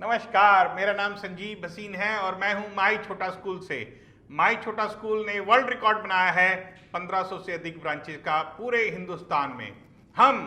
नमस्कार, मेरा नाम संजीव भसीन है और मैं हूं माई छोटा स्कूल से। माई छोटा स्कूल ने वर्ल्ड रिकॉर्ड बनाया है 1500 से अधिक ब्रांचेस का पूरे हिंदुस्तान में। हम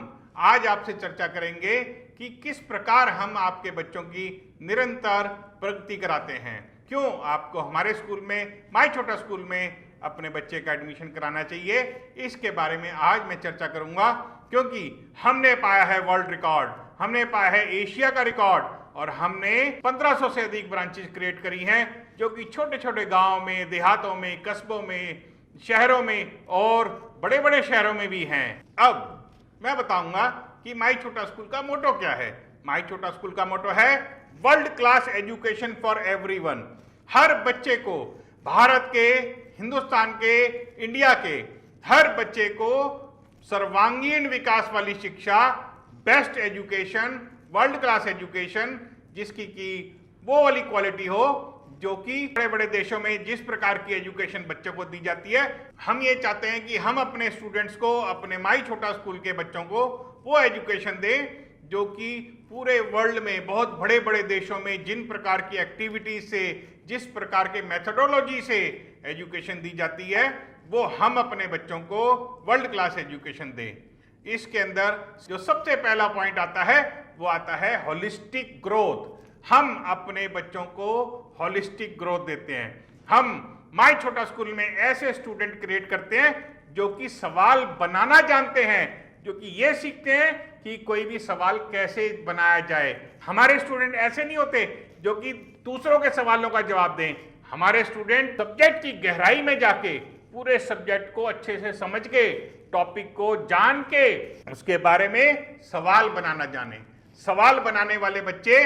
आज आपसे चर्चा करेंगे कि किस प्रकार हम आपके बच्चों की निरंतर प्रगति कराते हैं। क्यों आपको हमारे स्कूल में, माई छोटा स्कूल में अपने बच्चे का एडमिशन कराना चाहिए, इसके बारे में आज मैं चर्चा करूंगा। क्योंकि हमने पाया है वर्ल्ड रिकॉर्ड, हमने पाया है एशिया का रिकॉर्ड और हमने 1500 से अधिक ब्रांचेस क्रिएट करी हैं जो कि छोटे छोटे गांव में, देहातों में, कस्बों में, शहरों में और बड़े बड़े शहरों में भी हैं। अब मैं बताऊंगा कि माई छोटा स्कूल का मोटो क्या है। माई छोटा स्कूल का मोटो है world class education for everyone. हर बच्चे को, भारत के, हिंदुस्तान के, इंडिया के हर बच्चे को सर्वांगीण विकास वाली शिक्षा, best education, world class education, जिसकी की वो वाली क्वालिटी हो जो कि बड़े बड़े देशों में जिस प्रकार की एजुकेशन बच्चों को दी जाती है। हम ये चाहते हैं कि हम अपने स्टूडेंट्स को, अपने माई छोटा स्कूल के बच्चों को वो एजुकेशन दें जो कि पूरे वर्ल्ड में बहुत बड़े बड़े देशों में जिन प्रकार की एक्टिविटीज से, जिस प्रकार के मेथोडोलॉजी से एजुकेशन दी जाती है, वो हम अपने बच्चों को वर्ल्ड क्लास एजुकेशन दें। इसके अंदर जो सबसे पहला पॉइंट आता है वो आता है होलिस्टिक ग्रोथ। हम अपने बच्चों को होलिस्टिक ग्रोथ देते हैं। हम माई छोटा स्कूल में ऐसे स्टूडेंट क्रिएट करते हैं जो कि सवाल बनाना जानते हैं, जो कि ये सीखते हैं कि कोई भी सवाल कैसे बनाया जाए। हमारे स्टूडेंट ऐसे नहीं होते जो कि दूसरों के सवालों का जवाब दें। हमारे स्टूडेंट सब्जेक्ट की गहराई में जाके पूरे सब्जेक्ट को अच्छे से समझ के, टॉपिक को जान के, उसके बारे में सवाल बनाना जाने। सवाल बनाने वाले बच्चे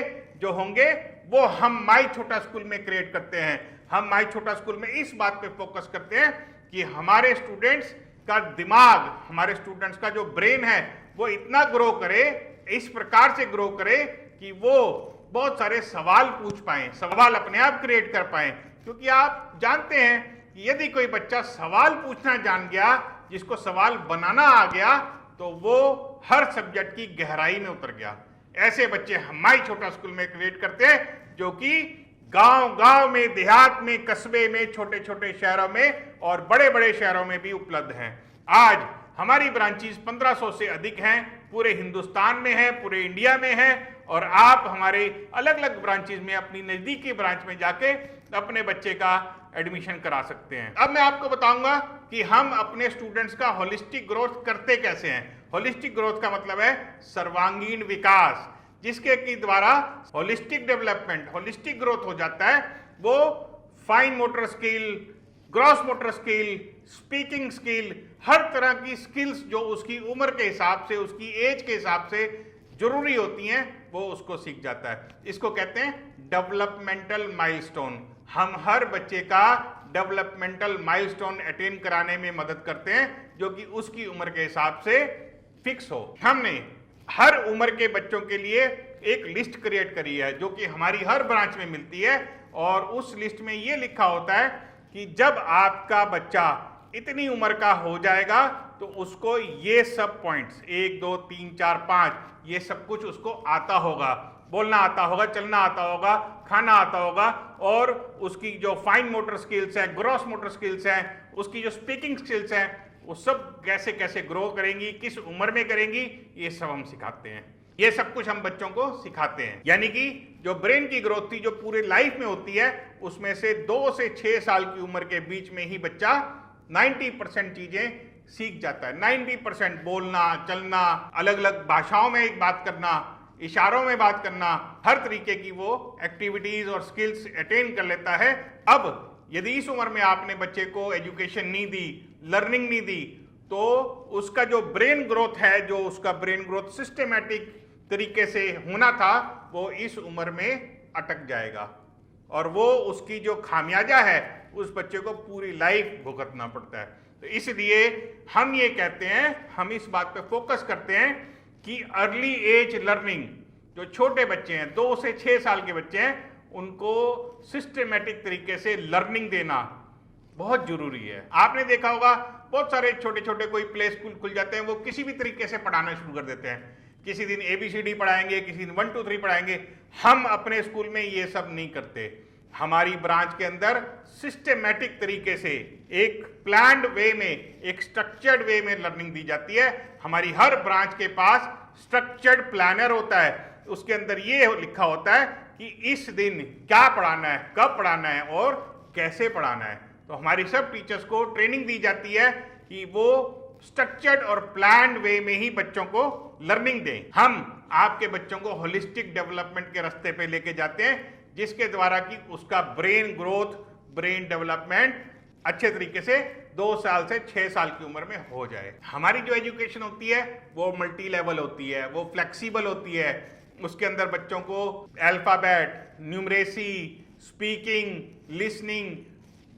जो होंगे वो हम माई छोटा स्कूल में क्रिएट करते हैं। हम माई छोटा स्कूल में इस बात पे फोकस करते हैं कि हमारे स्टूडेंट्स का दिमाग, हमारे स्टूडेंट्स का जो ब्रेन है वो इतना ग्रो करे, इस प्रकार से ग्रो करे कि वो बहुत सारे सवाल पूछ पाए, सवाल अपने आप क्रिएट कर पाए। क्योंकि आप जानते हैं कि यदि कोई बच्चा सवाल पूछना जान गया, जिसको सवाल बनाना आ गया, तो वो हर सब्जेक्ट की गहराई में उतर गया। ऐसे बच्चे हम माई छोटा स्कूल में क्रिएट करते हैं जो कि गांव गांव में, देहात में, कस्बे में, छोटे छोटे शहरों में और बड़े बड़े शहरों में भी उपलब्ध हैं। आज हमारी ब्रांचेस 1500 से अधिक हैं, पूरे हिंदुस्तान में है, पूरे इंडिया में है और आप हमारे अलग अलग ब्रांचेस में, अपनी नजदीकी ब्रांच में जाके अपने बच्चे का एडमिशन करा सकते हैं। अब मैं आपको बताऊंगा कि हम अपने स्टूडेंट्स का होलिस्टिक ग्रोथ करते कैसे हैं। होलिस्टिक ग्रोथ का मतलब है सर्वांगीण विकास, जिसके की द्वारा होलिस्टिक डेवलपमेंट, होलिस्टिक ग्रोथ हो जाता है। वो fine motor skill, gross motor skill, speaking skill, हर तरह की स्किल्स जो उसकी उम्र के हिसाब से, उसकी एज के हिसाब से जरूरी होती हैं, वो उसको सीख जाता है। इसको कहते हैं डेवलपमेंटल माइलस्टोन। हम हर बच्चे का डेवलपमेंटल माइलस्टोन अटेन कराने में मदद करते हैं जो कि उसकी उम्र के हिसाब से फिक्स हो। हमने हर उम्र के बच्चों के लिए एक लिस्ट क्रिएट करी है जो कि हमारी हर ब्रांच में मिलती है और उस लिस्ट में ये लिखा होता है कि जब आपका बच्चा इतनी उम्र का हो जाएगा तो उसको ये सब पॉइंट्स 1 2 3 4 5 ये सब कुछ उसको आता होगा, बोलना आता होगा, चलना आता होगा, खाना आता होगा और उसकी जो फाइन मोटर स्किल्स हैं, ग्रॉस मोटर स्किल्स हैं, उसकी जो स्पीकिंग स्किल्स हैं, वो सब कैसे कैसे ग्रो करेंगी, किस उम्र में करेंगी, ये सब हम सिखाते हैं। ये सब कुछ हम बच्चों को सिखाते हैं। यानी कि जो ब्रेन की ग्रोथ थी जो पूरी लाइफ में होती है, उसमें से 2 से 6 साल की उम्र के बीच में ही बच्चा 90% चीजें सीख जाता है। 90% बोलना, चलना, अलग अलग भाषाओं में एक बात करना, इशारों में बात करना, हर तरीके की वो एक्टिविटीज और स्किल्स अटेन कर लेता है। अब यदि इस उम्र में आपने बच्चे को एजुकेशन नहीं दी, लर्निंग नहीं दी, तो उसका जो ब्रेन ग्रोथ है, जो उसका ब्रेन ग्रोथ सिस्टमैटिक तरीके से होना था, वो इस उम्र में अटक जाएगा और वो उसकी जो खामियाजा है उस बच्चे को पूरी लाइफ भुगतना पड़ता है। तो इसलिए हम ये कहते हैं, हम इस बात पे फोकस करते हैं कि अर्ली एज लर्निंग, जो छोटे बच्चे हैं, 2 से 6 साल के बच्चे हैं, उनको सिस्टमेटिक तरीके से लर्निंग देना बहुत जरूरी है। आपने देखा होगा बहुत सारे छोटे छोटे कोई प्ले स्कूल खुल जाते हैं, वो किसी भी तरीके से पढ़ाना शुरू कर देते हैं। किसी दिन ABCD पढ़ाएंगे, किसी दिन 1 2 3 पढ़ाएंगे। हम अपने स्कूल में ये सब नहीं करते। हमारी ब्रांच के अंदर सिस्टेमेटिक तरीके से एक प्लान्ड वे में, एक स्ट्रक्चर्ड वे में लर्निंग दी जाती है। हमारी हर ब्रांच के पास स्ट्रक्चर्ड प्लानर होता है, उसके अंदर ये लिखा होता है कि इस दिन क्या पढ़ाना है, कब पढ़ाना है और कैसे पढ़ाना है। तो हमारी सब टीचर्स को ट्रेनिंग दी जाती है कि वो स्ट्रक्चर्ड और प्लान्ड वे में ही बच्चों को लर्निंग दें। हम आपके बच्चों को होलिस्टिक डेवलपमेंट के रास्ते पे लेके जाते हैं, जिसके द्वारा कि उसका ब्रेन ग्रोथ, ब्रेन डेवलपमेंट अच्छे तरीके से 2 साल से 6 साल की उम्र में हो जाए। हमारी जो एजुकेशन होती है वो मल्टी लेवल होती है, वो फ्लेक्सिबल होती है। उसके अंदर बच्चों को alphabet, numeracy, speaking, listening,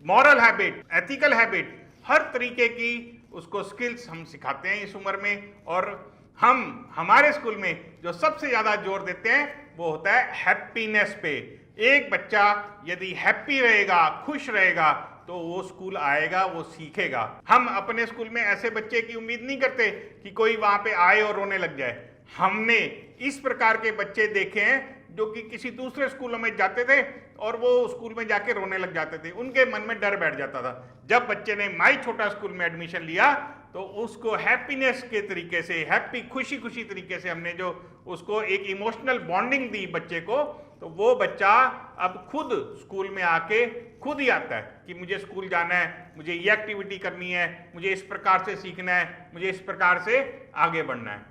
moral habit, ethical habit, हर तरीके की उसको स्किल्स हम सिखाते हैं इस उम्र में। और हम हमारे स्कूल में जो सबसे ज्यादा जोर देते हैं वो होता है हैप्पीनेस पे। एक बच्चा यदि हैप्पी रहेगा, खुश रहेगा, तो वो स्कूल आएगा, वो सीखेगा। हम अपने स्कूल में ऐसे बच्चे की उम्मीद नहीं करते कि कोई वहां पे आए और रोने लग जाए। हमने इस प्रकार के बच्चे देखे हैं जो कि किसी दूसरे स्कूलों में जाते थे और वो स्कूल में जाके रोने लग जाते थे, उनके मन में डर बैठ जाता था। जब बच्चे ने माई छोटा स्कूल में एडमिशन लिया तो उसको हैप्पीनेस के तरीके से, हैप्पी, खुशी खुशी तरीके से हमने जो उसको एक इमोशनल बॉन्डिंग दी बच्चे को, तो वो बच्चा अब खुद स्कूल में आके खुद ही आता है कि मुझे स्कूल जाना है, मुझे ये एक्टिविटी करनी है, मुझे इस प्रकार से सीखना है, मुझे इस प्रकार से आगे बढ़ना है।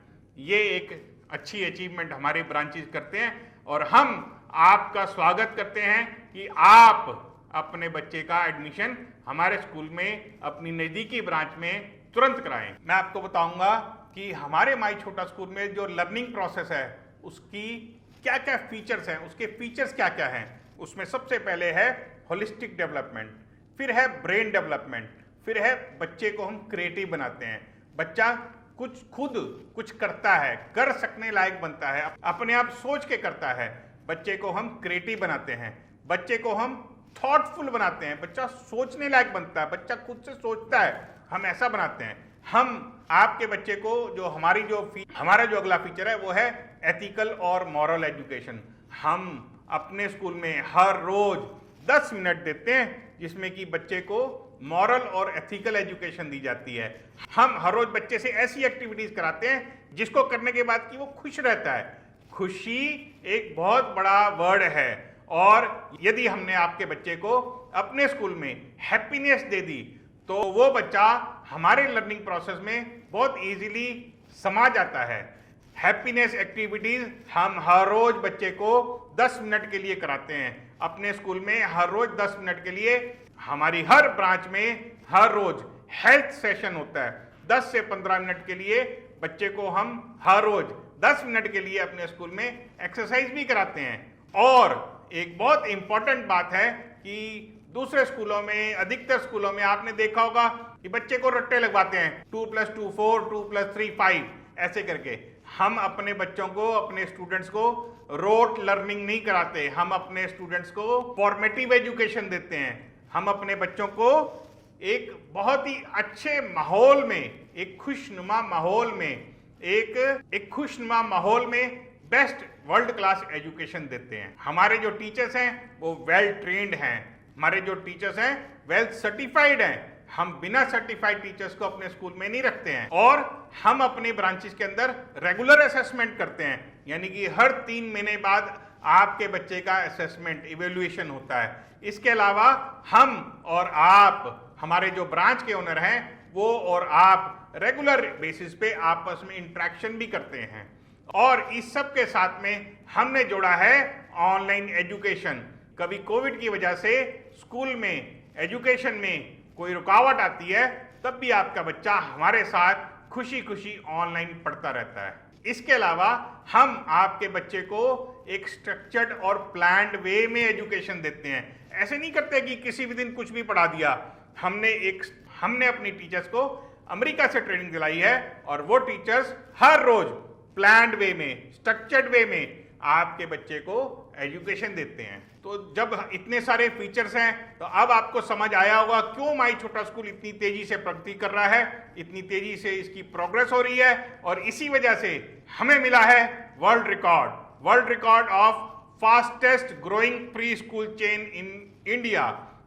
ये एक अच्छी अचीवमेंट हमारे ब्रांचेस करते हैं और हम आपका स्वागत करते हैं कि आप अपने बच्चे का एडमिशन हमारे स्कूल में अपनी नज़दीकी ब्रांच में तुरंत कराएं। मैं आपको बताऊंगा कि हमारे माई छोटा स्कूल में जो लर्निंग प्रोसेस है उसकी क्या क्या फीचर्स हैं, उसके फीचर्स क्या क्या हैं। उसमें सबसे पहले है होलिस्टिक डेवलपमेंट, फिर है ब्रेन डेवलपमेंट, फिर है बच्चे को हम क्रिएटिव बनाते हैं। बच्चा कुछ खुद कुछ करता है, कर सकने लायक बनता है, अपने आप सोच के करता है। बच्चे को हम क्रिएटिव बनाते हैं, बच्चे को हम थॉटफुल बनाते हैं, बच्चा सोचने लायक बनता है, बच्चा खुद से सोचता है, हम ऐसा बनाते हैं। हम आपके बच्चे को जो हमारा जो अगला फीचर है वो है एथिकल और मॉरल एजुकेशन। हम अपने स्कूल में हर रोज 10 मिनट देते हैं जिसमें कि बच्चे को मॉरल और एथिकल एजुकेशन दी जाती है। हम हर रोज बच्चे से ऐसी एक्टिविटीज कराते हैं जिसको करने के बाद कि वो खुश रहता है। खुशी एक बहुत बड़ा वर्ड है और यदि हमने आपके बच्चे को अपने स्कूल में हैप्पीनेस दे दी तो वो बच्चा हमारे लर्निंग प्रोसेस में बहुत इजीली समा जाता है। हैप्पीनेस एक्टिविटीज हम हर रोज बच्चे को 10 मिनट के लिए कराते हैं अपने स्कूल में। हर रोज 10 मिनट के लिए हमारी हर ब्रांच में हर रोज हेल्थ सेशन होता है। 10 से 15 मिनट के लिए बच्चे को हम हर रोज 10 मिनट के लिए अपने स्कूल में एक्सरसाइज भी कराते हैं। और एक बहुत इंपॉर्टेंट बात है कि दूसरे स्कूलों में, अधिकतर स्कूलों में आपने देखा होगा कि बच्चे को रट्टे लगवाते हैं, 2 + 2 4, 2 + 3 5 ऐसे करके। हम अपने बच्चों को, अपने स्टूडेंट्स को रोट लर्निंग नहीं कराते, हम अपने स्टूडेंट्स को फॉर्मेटिव एजुकेशन देते हैं। हम अपने बच्चों को एक बहुत ही अच्छे माहौल में, एक खुशनुमा माहौल में, एक खुशनुमा माहौल में बेस्ट वर्ल्ड क्लास एजुकेशन देते हैं। हमारे जो टीचर्स हैं वो वेल ट्रेन्ड हैं, हमारे जो टीचर्स हैं वेल सर्टिफाइड हैं। हम बिना सर्टिफाइड टीचर्स को अपने स्कूल में नहीं रखते हैं। और हम अपनी ब्रांचेस के अंदर रेगुलर असेसमेंट करते हैं, यानी कि हर 3 महीने बाद आपके बच्चे का असेसमेंट, इवेल्युएशन होता है। इसके अलावा हम और आप, हमारे जो ब्रांच के ओनर हैं वो और आप रेगुलर बेसिस पे आपस में इंटरेक्शन भी करते हैं। और इस सब के साथ में हमने जोड़ा है ऑनलाइन एजुकेशन। कभी कोविड की वजह से स्कूल में, एजुकेशन में कोई रुकावट आती है, तब भी आपका बच्चा हमारे साथ खुशी खुशी ऑनलाइन पढ़ता रहता है। इसके अलावा हम आपके बच्चे को एक स्ट्रक्चर्ड और प्लान्ड वे में एजुकेशन देते हैं। ऐसे नहीं करते कि किसी भी दिन कुछ भी पढ़ा दिया। हमने अपनी टीचर्स को अमेरिका से ट्रेनिंग दिलाई है और वो टीचर्स हर रोज प्लान्ड वे में, स्ट्रक्चर्ड वे में आपके बच्चे को एजुकेशन देते हैं। तो जब इतने सारे फीचर्स हैं तो अब आपको समझ आया होगा क्यों माई छोटा स्कूल इतनी तेजी से प्रगति कर रहा है, इतनी तेजी से इसकी प्रोग्रेस हो रही है। और इसी वजह से हमें मिला है world record of fastest growing pre school chain in India.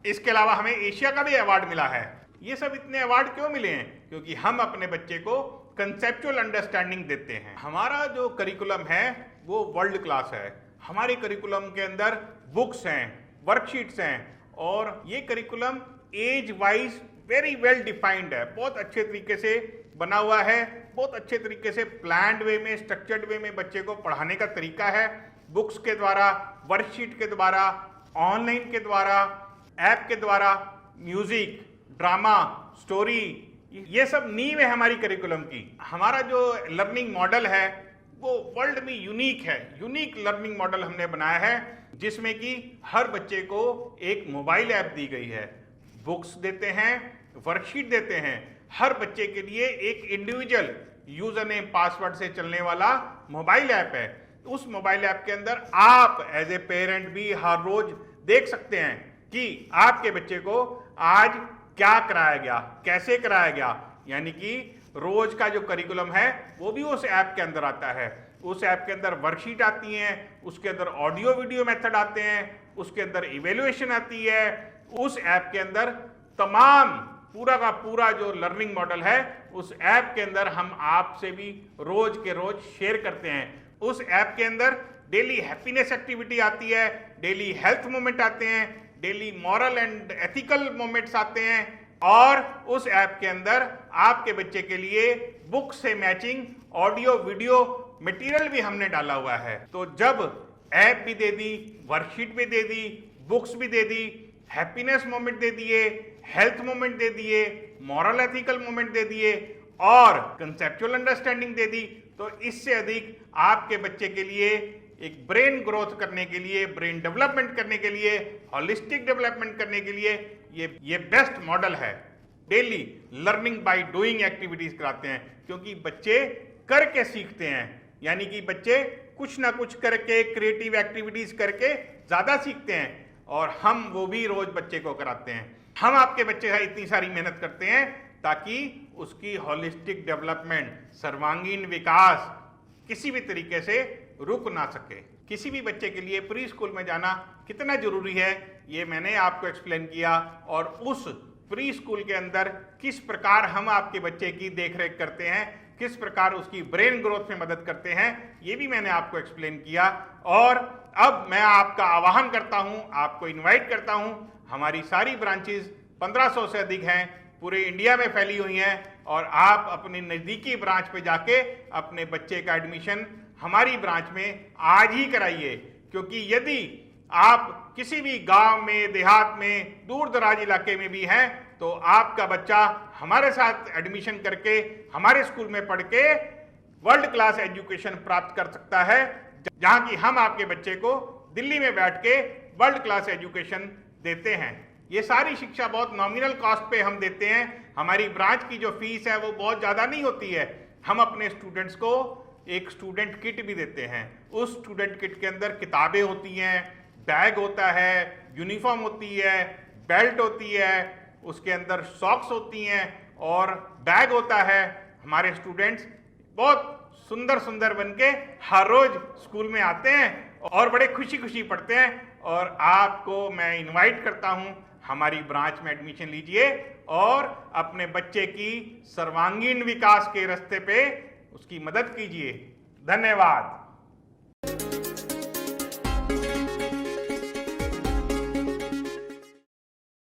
इसके अलावा हमें एशिया का भी अवार्ड मिला है। ये सब इतने अवार्ड क्यों मिले हैं? क्योंकि हम अपने बच्चे को कंसेप्चुअल अंडरस्टैंडिंग देते हैं। हमारा जो करिकुलम है वो वर्ल्ड क्लास है। हमारे करिकुलम के अंदर बुक्स हैं, वर्कशीट्स हैं, और ये curriculum age wise very well defined है। बहुत अच्छे तरीके से बना हुआ है, बहुत अच्छे तरीके से प्लान्ड वे में, स्ट्रक्चर्ड वे में बच्चे को पढ़ाने का तरीका है। बुक्स के द्वारा, वर्कशीट के द्वारा, ऑनलाइन के द्वारा, ऐप के द्वारा, म्यूजिक, ड्रामा, स्टोरी, ये सब नींव है हमारी करिकुलम की। हमारा जो लर्निंग मॉडल है वो वर्ल्ड में यूनिक है। यूनिक लर्निंग मॉडल हमने बनाया है जिसमें कि हर बच्चे को एक मोबाइल ऐप दी गई है, बुक्स देते हैं, वर्कशीट देते हैं। हर बच्चे के लिए एक इंडिविजुअल यूजर नेम पासवर्ड से चलने वाला मोबाइल ऐप है। उस मोबाइल ऐप के अंदर आप एज ए पेरेंट भी हर रोज देख सकते हैं कि आपके बच्चे को आज क्या कराया गया, कैसे कराया गया। यानी कि रोज का जो करिकुलम है वो भी उस ऐप के अंदर आता है। उस ऐप के अंदर वर्कशीट आती हैं, उसके अंदर ऑडियो वीडियो मेथड आते हैं, उसके अंदर इवेल्युएशन आती है। उस ऐप के अंदर तमाम पूरा का पूरा जो लर्निंग मॉडल है उस ऐप के अंदर हम आपसे भी रोज के रोज शेयर करते हैं। उस ऐप के अंदर डेली हैप्पीनेस एक्टिविटी आती है, डेली हेल्थ मोमेंट आते हैं, daily moral and ethical moments आते हैं। और उस ऐप के अंदर आपके बच्चे के लिए बुक से मैचिंग ऑडियो वीडियो मटेरियल भी हमने डाला हुआ है। तो जब ऐप भी दे दी, वर्कशीट भी दे दी, बुक्स भी दे दी, हैप्पीनेस मोमेंट दे दिए, हेल्थ मोमेंट दे दिए, मॉरल एथिकल मोमेंट दे दिए और कंसेप्चुअल अंडरस्टैंडिंग दे दी, तो इससे अधिक आपके बच्चे के लिए एक ब्रेन ग्रोथ करने के लिए, ब्रेन डेवलपमेंट करने के लिए, हॉलिस्टिक डेवलपमेंट करने के लिए ये बेस्ट मॉडल है। Daily learning by doing activities कराते हैं क्योंकि बच्चे करके सीखते हैं। यानी कि बच्चे कुछ ना कुछ करके, क्रिएटिव एक्टिविटीज करके ज्यादा सीखते हैं और हम वो भी रोज बच्चे को कराते हैं। हम आपके बच्चे का इतनी सारी मेहनत करते हैं ताकि उसकी हॉलिस्टिक डेवलपमेंट, सर्वांगीण विकास किसी भी तरीके से रुक ना सके। किसी भी बच्चे के लिए प्री स्कूल में जाना कितना जरूरी है ये मैंने आपको एक्सप्लेन किया, और उस प्री स्कूल के अंदर किस प्रकार हम आपके बच्चे की देखरेख करते हैं, किस प्रकार उसकी ब्रेन ग्रोथ में मदद करते हैं, ये भी मैंने आपको एक्सप्लेन किया। और अब मैं आपका आह्वान करता हूं, आपको इनवाइट करता हूं। हमारी सारी ब्रांचेस 1500 से अधिक हैं, पूरे इंडिया में फैली हुई हैं, और आप अपनी नज़दीकी ब्रांच पे जाके अपने बच्चे का एडमिशन हमारी ब्रांच में आज ही कराइए। क्योंकि यदि आप किसी भी गांव में, देहात में, दूर दराज इलाके में भी हैं तो आपका बच्चा हमारे साथ एडमिशन करके हमारे स्कूल में पढ़ के वर्ल्ड क्लास एजुकेशन प्राप्त कर सकता है, जहां की हम आपके बच्चे को दिल्ली में बैठ के वर्ल्ड क्लास एजुकेशन देते हैं। ये सारी शिक्षा बहुत नॉमिनल कॉस्ट पे हम देते हैं। हमारी ब्रांच की जो फीस है वो बहुत ज़्यादा नहीं होती है। हम अपने स्टूडेंट्स को एक स्टूडेंट किट भी देते हैं। उस स्टूडेंट किट के अंदर किताबें होती हैं, बैग होता है, यूनिफॉर्म होती है, बेल्ट होती है, उसके अंदर सॉक्स होती हैं और बैग होता है। हमारे स्टूडेंट्स बहुत सुंदर सुंदर बनके हर रोज स्कूल में आते हैं और बड़े खुशी खुशी पढ़ते हैं। और आपको मैं इनवाइट करता हूं, हमारी ब्रांच में एडमिशन लीजिए और अपने बच्चे की सर्वांगीण विकास के रास्ते पे उसकी मदद कीजिए। धन्यवाद।